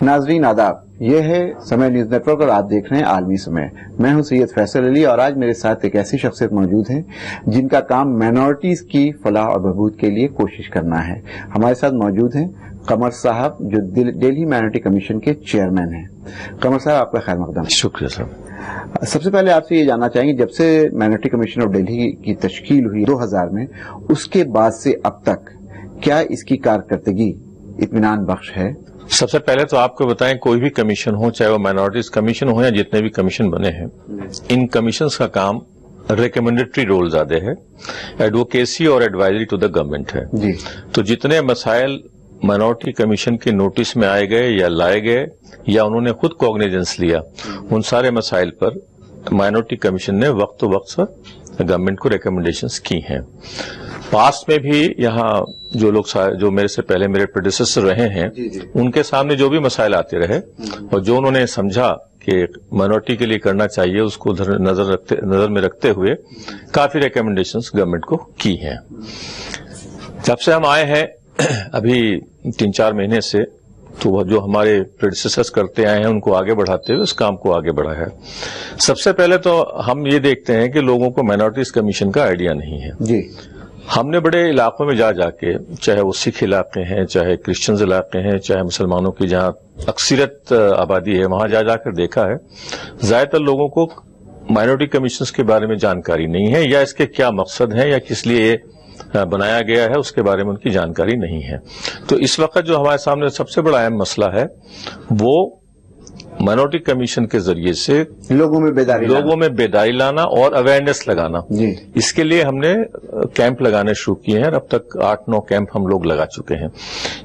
ناظرین آداب، یہ ہے سمے نیوز نیٹ ورک اور آپ دیکھ رہے ہیں عالمی سمے۔ میں ہوں سید فیصل علی اور آج میرے ساتھ ایک ایسی شخصیت موجود ہے جن کا کام مائنورٹیز کی فلاح اور بہبود کے لیے کوشش کرنا ہے۔ ہمارے ساتھ موجود ہیں قمر صاحب جو دہلی مائنورٹی کمیشن کے چیئرمین ہیں۔ قمر صاحب، آپ کا خیر مقدم۔ شکریہ صاحب۔ سب سے پہلے آپ سے یہ جاننا چاہیں گے، جب سے مائنورٹی کمیشن آف دہلی کی تشکیل ہوئی 2000 میں، اس کے بعد سے اب تک کیا اس کی کارکردگی اطمینان بخش ہے؟ سب سے پہلے تو آپ کو بتائیں، کوئی بھی کمیشن ہو، چاہے وہ مائنورٹیز کمیشن ہو یا جتنے بھی کمیشن بنے ہیں، ان کمیشنز کا کام ریکمینڈیٹری رول زیادہ ہے، ایڈوکیسی اور ایڈوائزری ٹو دا گورنمنٹ ہے۔ جی، تو جتنے مسائل مائنورٹی کمیشن کے نوٹس میں آئے گئے یا لائے گئے یا انہوں نے خود کوگنیجنس لیا، ان سارے مسائل پر مائنورٹی کمیشن نے وقت پر گورنمنٹ کو ریکمینڈیشنز کی ہیں۔ پاسٹ میں بھی یہاں جو لوگ جو میرے سے پہلے میرے پریڈیسیسر رہے ہیں، ان کے سامنے جو بھی مسائل آتے رہے اور جو انہوں نے سمجھا کہ مائنورٹی کے لیے کرنا چاہیے، اس کو نظر میں رکھتے ہوئے کافی ریکمینڈیشنز گورنمنٹ کو کی ہیں۔ جب سے ہم آئے ہیں ابھی 3-4 مہینے سے، تو جو ہمارے پریڈیسیسرز کرتے آئے ہیں ان کو آگے بڑھاتے ہوئے اس کام کو آگے بڑھا ہے۔ سب سے پہلے تو ہم یہ دیکھتے ہیں کہ لوگوں کو مائنورٹیز کمیشن کا آئیڈیا نہیں ہے۔ جی، ہم نے بڑے علاقوں میں جا کے، چاہے وہ سکھ علاقے ہیں، چاہے کرسچنز علاقے ہیں، چاہے مسلمانوں کی جہاں اکثریت آبادی ہے، وہاں جا کر دیکھا ہے، زیادہ تر لوگوں کو مائنورٹی کمیشنز کے بارے میں جانکاری نہیں ہے، یا اس کے کیا مقصد ہیں یا کس لیے یہ بنایا گیا ہے اس کے بارے میں ان کی جانکاری نہیں ہے۔ تو اس وقت جو ہمارے سامنے سب سے بڑا اہم مسئلہ ہے وہ مائنورٹی کمیشن کے ذریعے سے لوگوں میں بیداری لانا اور اویئرنیس لگانا۔ جی، اس کے لیے ہم نے کیمپ لگانے شروع کیے ہیں، اب تک 8-9 کیمپ ہم لوگ لگا چکے ہیں۔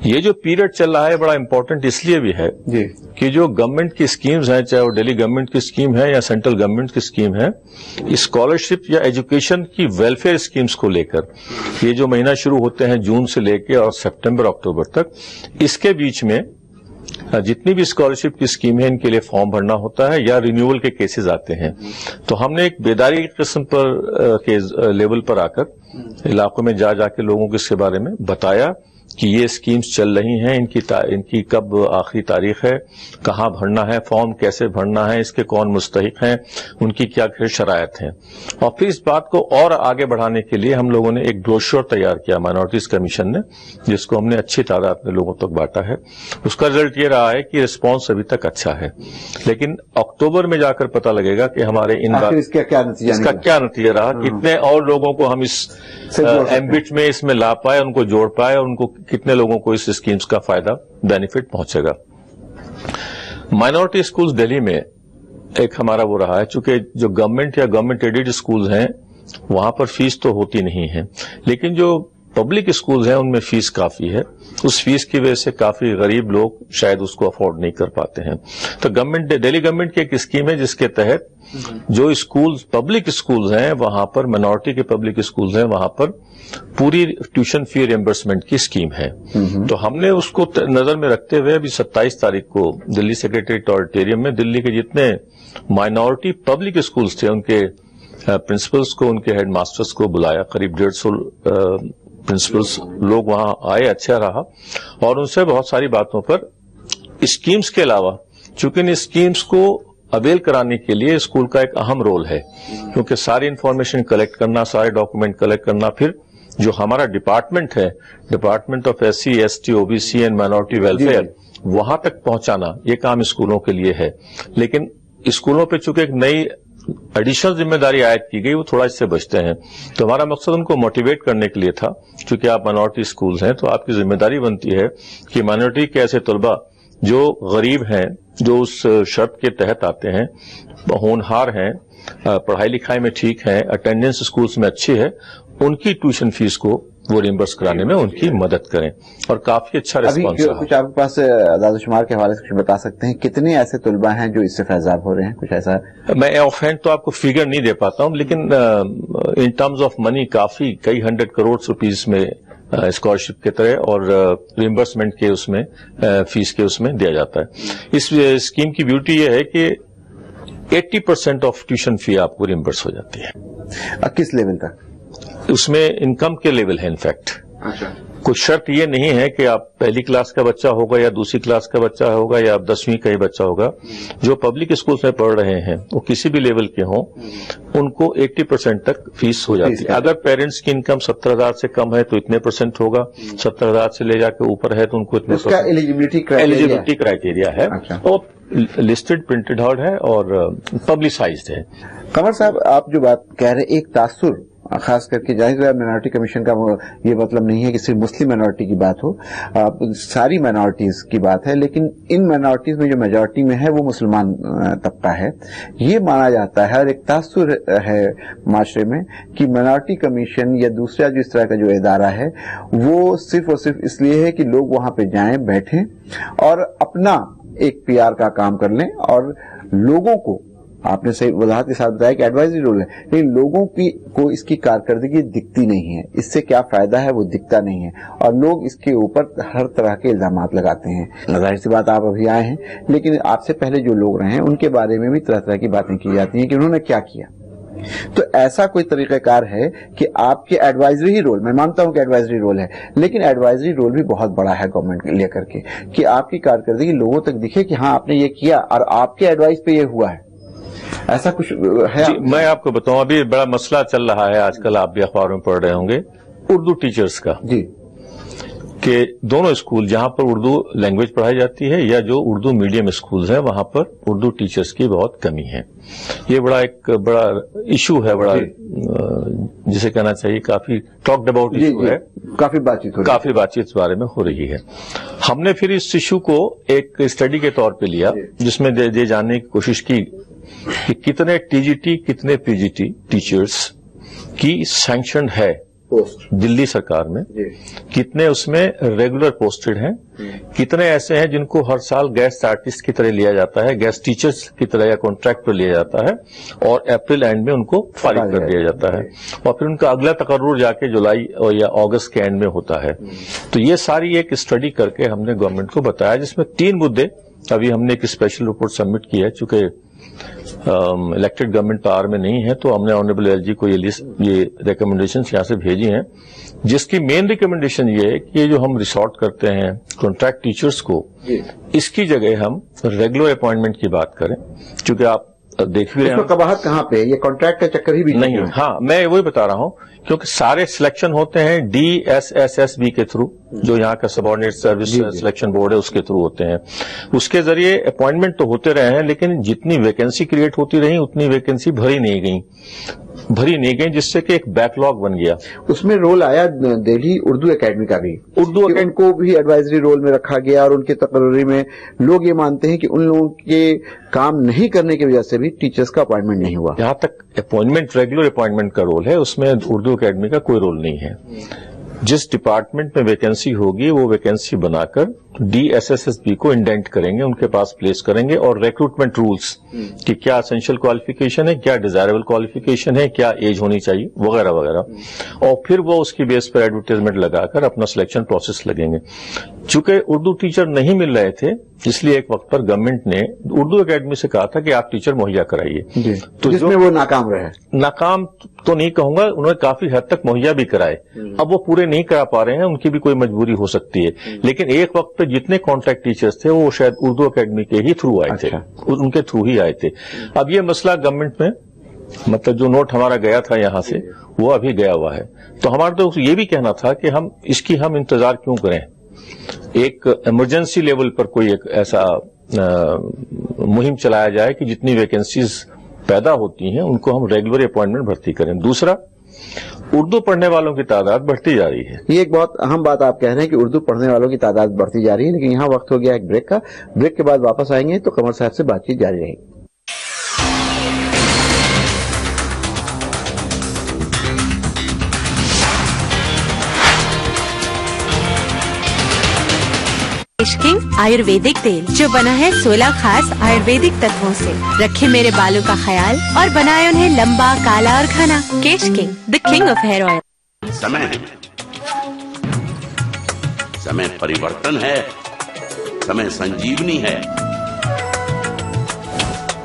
یہ جو پیریڈ چل رہا ہے بڑا امپورٹنٹ اس لیے بھی ہے جی، کہ جو گورنمنٹ کی اسکیمز ہیں، چاہے وہ ڈیلی گورنمنٹ کی اسکیم ہے یا سینٹرل گورنمنٹ کی اسکیم ہے، اسکالرشپ یا ایجوکیشن کی ویلفیئر اسکیمز کو لے کر یہ جو مہینہ شروع ہوتے ہیں جون سے لے کے اور سپٹمبر اکتوبر تک، اس کے بیچ میں جتنی بھی اسکالرشپ کی اسکیم ہے ان کے لیے فارم بھرنا ہوتا ہے یا رینیول کے کیسز آتے ہیں۔ تو ہم نے ایک بیداری قسم پر کے لیول پر آ کر علاقوں میں جا کے لوگوں کو اس کے بارے میں بتایا کہ یہ اسکیمز چل رہی ہیں، ان کی کب آخری تاریخ ہے، کہاں بھرنا ہے فارم، کیسے بھرنا ہے، اس کے کون مستحق ہیں، ان کی کیا شرائط ہیں۔ اور پھر اس بات کو اور آگے بڑھانے کے لیے ہم لوگوں نے ایک بروشور تیار کیا مائنورٹیز کمیشن نے، جس کو ہم نے اچھی تعداد میں لوگوں تک بانٹا ہے۔ اس کا رزلٹ یہ رہا ہے کہ رسپانس ابھی تک اچھا ہے، لیکن اکتوبر میں جا کر پتہ لگے گا کہ ہمارے اس کا کیا نتیجہ رہا، کتنے اور لوگوں کو ہم اس ایمبٹ میں اس میں لا پائے، ان کو جوڑ پائے، اور ان کو کتنے لوگوں کو اس اسکیمز کا فائدہ بینیفٹ پہنچے گا۔ مائنورٹی اسکولز دہلی میں ایک ہمارا وہ رہا ہے، چونکہ جو گورنمنٹ یا گورنمنٹ ایڈڈ اسکولز ہیں وہاں پر فیس تو ہوتی نہیں ہے، لیکن جو پبلک اسکولز ہیں ان میں فیس کافی ہے۔ اس فیس کی وجہ سے کافی غریب لوگ شاید اس کو افورڈ نہیں کر پاتے ہیں۔ تو دہلی گورنمنٹ کی ایک اسکیم ہے جس کے تحت جو اسکولز پبلک اسکولز ہیں وہاں پر، مائنورٹی کے پبلک اسکولز ہیں وہاں پر پوری ٹیوشن فی ریمبرسمنٹ کی اسکیم ہے۔ تو ہم نے اس کو نظر میں رکھتے ہوئے ابھی 27 تاریخ کو دلی سیکریٹریٹ آڈیٹوریم میں دلی کے جتنے مائنورٹی پبلک اسکولز تھے ان کے پرنسپلز کو، ان کے ہیڈ ماسٹرز کو بلایا، قریب 150 پرنسپلز لوگ وہاں آئے، اچھا رہا، اور ان سے بہت ساری باتوں پر اسکیمز کے علاوہ، چونکہ ان اسکیمز کو اویل کرانے کے لیے اسکول کا ایک اہم رول ہے، کیونکہ ساری انفارمیشن کلیکٹ کرنا، سارے ڈاکومنٹ کلیکٹ کرنا، پھر جو ہمارا ڈپارٹمنٹ ہے، department of SC ST OBC and minority welfare, وہاں تک پہنچانا، یہ کام اسکولوں کے لیے ہے۔ لیکن اسکولوں پہ چونکہ ایک نئی ایڈیشنل ذمہ داری عائد کی گئی، وہ تھوڑا اس سے بچتے ہیں۔ تو ہمارا مقصد ان کو موٹیویٹ کرنے کے لیے تھا، چونکہ آپ مائنورٹی اسکولز ہیں تو آپ کی ذمہ داری بنتی ہے کہ مائنورٹی کے ایسے طلبہ جو غریب ہیں، جو اس شرط کے تحت آتے ہیں، ہونہار ہیں، پڑھائی لکھائی میں ٹھیک ہیں، اٹینڈنس اسکولز میں اچھی ہے، ان کی ٹیوشن فیس کو وہ ریمبرس کرانے میں ان کی مدد کریں، اور کافی اچھا ریسپانس رہا۔ کچھ آپ کے پاس اعداد و شمار کے حوالے سے کچھ بتا سکتے ہیں کتنے ایسے طلبہ ہیں جو اس سے فیضاب ہو رہے ہیں؟ کچھ ایسا میں آف ہینڈ تو آپ کو فگر نہیں دے پاتا ہوں، لیکن ان ٹرمز آف منی کافی کئی 100 کروڑ روپیز میں اسکالرشپ کے طرح اور ریمبرسمنٹ کے اس میں فیس کے اس میں دیا جاتا ہے۔ اس اسکیم کی بیوٹی یہ ہے کہ 80% آف ٹیوشن فی آپ کو ریمبرس ہو جاتی ہے۔ کس لیول تک؟ اس میں انکم کے لیول ہے، انفیکٹ کوئی شرط یہ نہیں ہے کہ آپ پہلی کلاس کا بچہ ہوگا یا دوسری کلاس کا بچہ ہوگا یا 10ویں کا ہی بچہ ہوگا. جو پبلک اسکولس میں پڑھ رہے ہیں وہ کسی بھی لیول کے ہوں, ان کو 80% تک فیس ہو جاتی ہے. اگر پیرنٹس کی انکم 70,000 سے کم ہے تو اتنے % ہوگا, 70,000 سے لے جا کے اوپر ہے تو ان کو اتنے ایلیجیبلٹی کرائیٹیریا ہے, اور لسٹڈ پرنٹڈ آؤٹ ہے اور پبلسائزڈ ہے. قمر صاحب, آپ جو بات کہہ رہے ہیں, ایک تاثر خاص کر کے ظاہر ہے مائنورٹی کمیشن کا یہ مطلب نہیں ہے کہ صرف مسلم مائنورٹی کی بات ہو, ساری مائنورٹیز کی بات ہے, لیکن ان مائنورٹیز میں جو میجورٹی میں ہے وہ مسلمان طبقہ ہے. یہ مانا جاتا ہے اور ایک تاثر ہے معاشرے میں کہ مائنورٹی کمیشن یا دوسرا جو اس طرح کا جو ادارہ ہے وہ صرف اور صرف اس لیے ہے کہ لوگ وہاں پہ جائیں, بیٹھیں اور اپنا ایک PR کا کام کر لیں, اور لوگوں کو آپ نے صحیح وضاحت کے ساتھ بتایا کہ ایڈوائزری رول ہے, لیکن لوگوں کو اس کی کارکردگی دکھتی نہیں ہے, اس سے کیا فائدہ ہے وہ دکھتا نہیں ہے, اور لوگ اس کے اوپر ہر طرح کے الزامات لگاتے ہیں. ظاہر سی بات آپ ابھی آئے ہیں, لیکن آپ سے پہلے جو لوگ رہے ہیں ان کے بارے میں بھی طرح طرح کی باتیں کی جاتی ہیں کہ انہوں نے کیا کیا. تو ایسا کوئی طریقہ کار ہے کہ آپ کے ایڈوائزری ہی رول, میں مانتا ہوں کہ ایڈوائزری رول ہے, لیکن ایڈوائزری رول بھی بہت بڑا ہے گورنمنٹ لے کر کے, کہ آپ کی کارکردگی لوگوں تک دکھے کہ ہاں آپ نے یہ کیا اور آپ کے ایڈوائز پہ یہ ہوا ہے. ایسا کچھ ہے؟ جی, میں آپ کو بتاؤں, ابھی بڑا مسئلہ چل رہا ہے آج کل, آپ بھی اخباروں میں پڑھ رہے ہوں گے, اردو ٹیچرز کا. جی, کہ دونوں اسکول جہاں پر اردو لینگویج پڑھائی جاتی ہے یا جو اردو میڈیم اسکولز ہیں وہاں پر اردو ٹیچرز کی بہت کمی ہے. یہ ایک بڑا ایشو ہے, بڑا جسے کہنا چاہیے کافی ٹاکڈ اباؤٹ ایشو ہے, کافی بات چیت اس بارے میں ہو رہی ہے. ہم نے پھر اس ایشو کو ایک اسٹڈی کے طور پہ لیا جس میں یہ جاننے کی کوشش کی کہ کتنے TGT کتنے PGT ٹیچرز کی سینکشن ہے دلی سرکار میں, کتنے اس میں ریگولر پوسٹڈ ہیں, کتنے ایسے ہیں جن کو ہر سال گیسٹ آرٹسٹ کی طرح لیا جاتا ہے, گیسٹ ٹیچرز کی طرح یا کانٹریکٹ پر لیا جاتا ہے, اور اپریل اینڈ میں ان کو فارغ کر دیا جاتا ہے, اور پھر ان کا اگلا تقرر جا کے جولائی یا اگست کے اینڈ میں ہوتا ہے. تو یہ ساری ایک اسٹڈی کر کے ہم نے گورنمنٹ کو بتایا, جس میں 3 مدے, ابھی ہم نے ایک اسپیشل رپورٹ سبمٹ کی ہے, چونکہ الیکٹڈ گورنمنٹ پاور میں نہیں ہے تو ہم نے آنریبل LG کو یہ ریکمنڈیشنز یہاں سے بھیجی ہیں, جس کی مین ریکمنڈیشن یہ ہے کہ یہ جو ہم ریسارٹ کرتے ہیں کانٹریکٹ ٹیچرز کو, اس کی جگہ ہم ریگولر اپوائنٹمنٹ کی بات کریں, چونکہ آپ دیکھ بھی رہے ہیں قباحت کہاں پہ, یہ کانٹریکٹ کا چکر ہی بھی نہیں. ہاں, میں وہی بتا رہا ہوں, کیونکہ سارے سلیکشن ہوتے ہیں DSSSB کے تھرو, جو یہاں کا سبارڈینیٹ سروس سلیکشن بورڈ ہے اس کے تھرو ہوتے ہیں. اس کے ذریعے اپوائنٹمنٹ تو ہوتے رہے ہیں, لیکن جتنی ویکینسی کریٹ ہوتی رہی اتنی ویکینسی بھری نہیں گئی, جس سے کہ ایک بیک لاگ بن گیا. اس میں رول آیا دہلی اردو اکیڈمی کا بھی, اردو اکیڈمی کو بھی ایڈوائزری رول میں رکھا گیا, اور ان کے تقرری میں لوگ یہ مانتے ہیں کہ ان لوگوں کے کام نہیں کرنے کی وجہ سے بھی ٹیچرز کا اپوائنٹمنٹ نہیں ہوا. جہاں تک اپوائنٹمنٹ ریگولر اپوائنٹمنٹ کا رول ہے, اس میں اردو اکیڈمی کا کوئی رول نہیں ہے. جس ڈپارٹمنٹ میں ویکینسی ہوگی وہ ویکینسی بنا کر DSSSB کو انڈینٹ کریں گے, ان کے پاس پلیس کریں گے, اور ریکروٹمنٹ رولز کہ کیا اسینشیل کوالیفیکیشن ہے, کیا ڈیزائربل کوالیفیکیشن ہے, کیا ایج ہونی چاہیے وغیرہ وغیرہ, اور پھر وہ اس کی بیس پر ایڈورٹائزمنٹ لگا کر اپنا سلیکشن پروسیس لگیں گے. چونکہ اردو ٹیچر نہیں مل رہے تھے, اس لیے ایک وقت پر گورنمنٹ نے اردو اکیڈمی سے کہا تھا کہ آپ ٹیچر مہیا کرائیے, تو جس میں وہ ناکام رہے. ناکام تو نہیں کہوں گا, انہوں نے کافی حد تک مہیا بھی کرائے, اب وہ پورے نہیں کرا پا رہے ہیں, ان کی بھی کوئی مجبوری ہو سکتی ہے, لیکن ایک وقت پہ جتنے کانٹریکٹ ٹیچرز تھے وہ شاید اردو اکیڈمی کے ہی تھرو آئے تھے, ان کے تھرو ہی آئے تھے. اب یہ مسئلہ گورنمنٹ میں, مطلب جو نوٹ ہمارا گیا تھا یہاں سے وہ ابھی گیا ہوا ہے, تو ہمارا تو یہ بھی کہنا تھا کہ ہم انتظار کیوں کریں, ایک ایمرجنسی لیول پر کوئی ایک ایسا مہم چلایا جائے کہ جتنی ویکینسیز پیدا ہوتی ہیں ان کو ہم ریگولر اپوائنٹمنٹ بھرتی کریں. دوسرا, اردو پڑھنے والوں کی تعداد بڑھتی جا رہی ہے. یہ ایک بہت اہم بات آپ کہہ رہے ہیں کہ اردو پڑھنے والوں کی تعداد بڑھتی جا رہی ہے, لیکن یہاں وقت ہو گیا ایک بریک کا. بریک کے بعد واپس آئیں گے تو قمر صاحب سے بات چیت جاری رہے گی. کنگ آیورویدک تیل جو بنا ہے 16 خاص آیورویدک تتووں سے, رکھے میرے بالوں کا خیال اور بنائے انہیں لمبا, کالا اور گھنا. Kesh King, the king of hair oil. سمے پریورتن ہے, سمے سنجیونی ہے,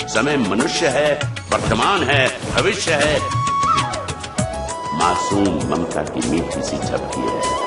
سمے منشیہ ہے, ورتمان ہے, بھوشیہ ہے, معصوم ممتا کی میٹھی سی جھپکی ہے.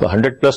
100+